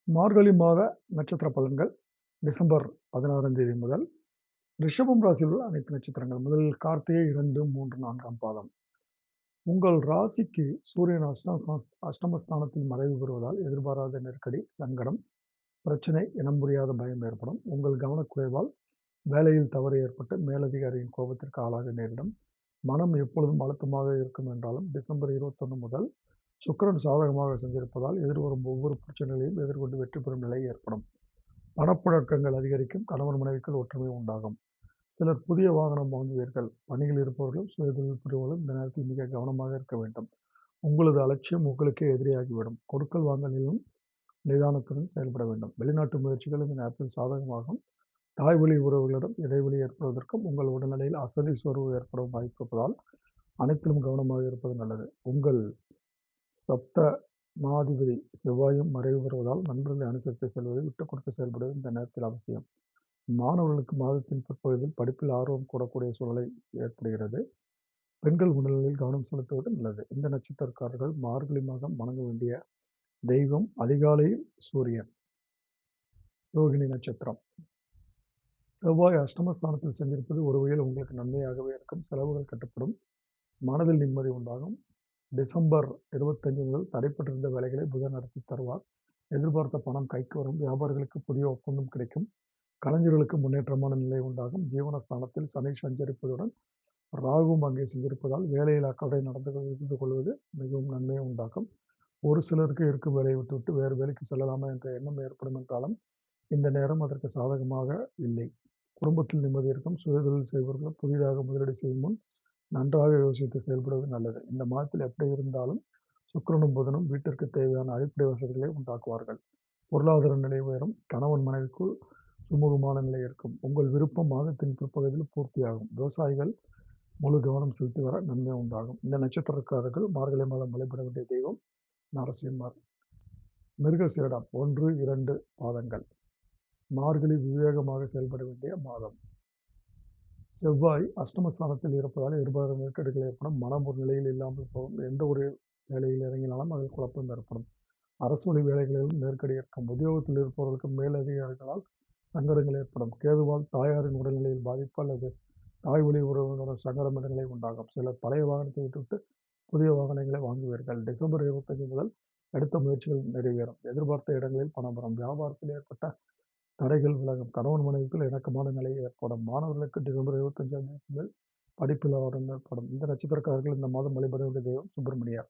மார்கழி மாத நட்சத்திர பலன்கள் டிசம்பர் 16ஆம் தேதி முதல் ரிஷபம் ராசியில் உள்ள அனைத்து நட்சத்திரங்கள். முதலில் கார்த்திகை 2, 3, 4ஆம் பாதம். உங்கள் ராசிக்கு சூரியன் அஷ்டமஸ்தானத்தில் மறைவு பெறுவதால் எதிர்பாராத நெருக்கடி, சங்கடம், பிரச்சனை, இனம் புரியாத பயம் ஏற்படும். உங்கள் கவனக்குறைவால் வேலையில் தவறு ஏற்பட்டு மேலதிகாரியின் கோபத்திற்கு ஆளாக நேரிடும். மனம் எப்பொழுதும் அழுத்தமாக இருக்கும் என்றாலும் டிசம்பர் 21 முதல் சுக்கிரன் சாதகமாக சஞ்சரிப்பதால் எதிர்வரும் ஒவ்வொரு பிரச்சனைகளையும் எதிர்கொண்டு வெற்றி பெறும் நிலை ஏற்படும். பணப்புழக்கங்கள் அதிகரிக்கும். கணவன் மனைவிக்குள் ஒற்றுமை உண்டாகும். சிலர் புதிய வாகனம் வாங்குவீர்கள். பணியில் இருப்பவர்களும் சுயதொழில் புரிபவர்களும் இந்த நேரத்தில் மிக கவனமாக இருக்க வேண்டும். உங்களது அலட்சியம் உங்களுக்கே எதிரியாகிவிடும். கொடுக்கல் வாங்கலிலும் நிதானத்துடன் செயல்பட வேண்டும். வெளிநாட்டு முயற்சிகள் இந்த நேரத்தில் சாதகமாகும். தாய் வழி உறவுகளிடம் இடைவெளி ஏற்படுவதற்கும் உங்கள் உடல்நிலையில் அசதி சோர்வு ஏற்படும் வாய்ப்பு இருப்பதால் அனைத்திலும் கவனமாக இருப்பது நல்லது. உங்கள் சப்தமாதிபதி செவ்வாயும் மறைவு பெறுவதால் நண்பர்களை அனுசரித்து செல்வது, விட்டுக் கொடுத்து செயல்படுவது இந்த நேரத்தில் அவசியம். மாணவர்களுக்கு மாதத்தின் பிற்பகுதியில் படிப்பில் ஆர்வம் கூடக்கூடிய சூழ்நிலை ஏற்படுகிறது. பெண்கள் உடல்நிலையில் கவனம் செலுத்துவது நல்லது. இந்த நட்சத்திரக்காரர்கள் மார்கழி மாதம் வணங்க வேண்டிய தெய்வம் அதிகாலையில் சூரியன். ரோகிணி நட்சத்திரம். செவ்வாய் அஷ்டமஸ்தானத்தில் சென்றிருப்பது ஒரு வகையில் உங்களுக்கு நன்மையாகவே இருக்கும். செலவுகள் கட்டுப்படும். மனதில் நிம்மதி உண்டாகும். டிசம்பர் 25 முதல் தடைப்பட்டிருந்த வேலைகளை புதன் நடத்தி தருவார். எதிர்பார்த்த பணம் கைக்கு வரும். வியாபாரிகளுக்கு புதிய ஒப்பந்தம் கிடைக்கும். கலைஞர்களுக்கு முன்னேற்றமான நிலை உண்டாகும். ஜீவனஸ்தானத்தில் சனி சஞ்சரிப்பதுடன் ராகுவும் அங்கே சென்றிருப்பதால் வேலையில் அக்கறை இருந்து கொள்வது மிகவும் நன்மையை உண்டாக்கும். ஒரு சிலருக்கு இருக்கும் வேலையை விட்டுவிட்டு வேறு வேலைக்கு செல்லலாமா என்ற எண்ணம் ஏற்படும் என்றாலும் இந்த நேரம் அதற்கு சாதகமாக இல்லை. குடும்பத்தில் நிம்மதி இருக்கும். சுயதொழில் செய்பவர்கள் புதிதாக முதலீடு செய்யும் முன் நன்றாக யோசித்து செயல்படுவது நல்லது. இந்த மாதத்தில் எப்படி இருந்தாலும் சுக்கிரனும் புதனும் வீட்டிற்கு தேவையான அடிப்படை வசதிகளை உண்டாக்குவார்கள். பொருளாதார நிலை உயரும். கணவன் மனைவிக்குள் சுமூகமான நிலை இருக்கும். உங்கள் விருப்பம் மாதத்தின் பிற்பகுதியில் பூர்த்தியாகும். விவசாயிகள் முழு கவனம் செலுத்தி வர நன்மை உண்டாகும். இந்த நட்சத்திரக்காரர்கள் மார்கழி மாதம் வழிபட வேண்டிய தெய்வம் நரசிம்மர். மிருகசீரிடம் 1, 2 பாதங்கள். மார்கழி விவேகமாக செயல்பட வேண்டிய மாதம். செவ்வாய் அஷ்டமஸ்தானத்தில் இருப்பதால் எதிர்பாராத நெருக்கடிகள் ஏற்படும். மனம் ஒரு நிலையில் இல்லாமல் போகும். எந்த ஒரு வேலையில் இறங்கினாலும் அதில் குழப்பம் ஏற்படும். அரசு வழி வேலைகளிலும் நெருக்கடி இருக்கும். உத்தியோகத்தில் இருப்பவர்களுக்கு மேலதிகாரிகளால் சங்கடங்கள் ஏற்படும். கேதுவால் தாயாரின் உடல்நிலையில் பாதிப்பு அல்லது தாய் வழி உறவினருடன் சங்கடம் என்ற நிலை உண்டாகும். சிலர் பழைய வாகனத்தை விட்டுவிட்டு புதிய வாகனங்களை வாங்குவீர்கள். டிசம்பர் 25 முதல் எடுத்த முயற்சிகள் நிறைவேறும். எதிர்பார்த்த இடங்களில் பணம் வரும். வியாபாரத்தில் ஏற்பட்ட தடைகள் விலகும். கணவன் மனைவிக்குள் இணக்கமான நிலை ஏற்படும். மாணவர்களுக்கு டிசம்பர் 25ஆம் தேதி முதல் படிப்பில் ஆர்வம் ஏற்படும். இந்த நட்சத்திரக்காரர்கள் இந்த மாதம் வழிபட வேண்டிய தெய்வம் சுப்பிரமணியர்.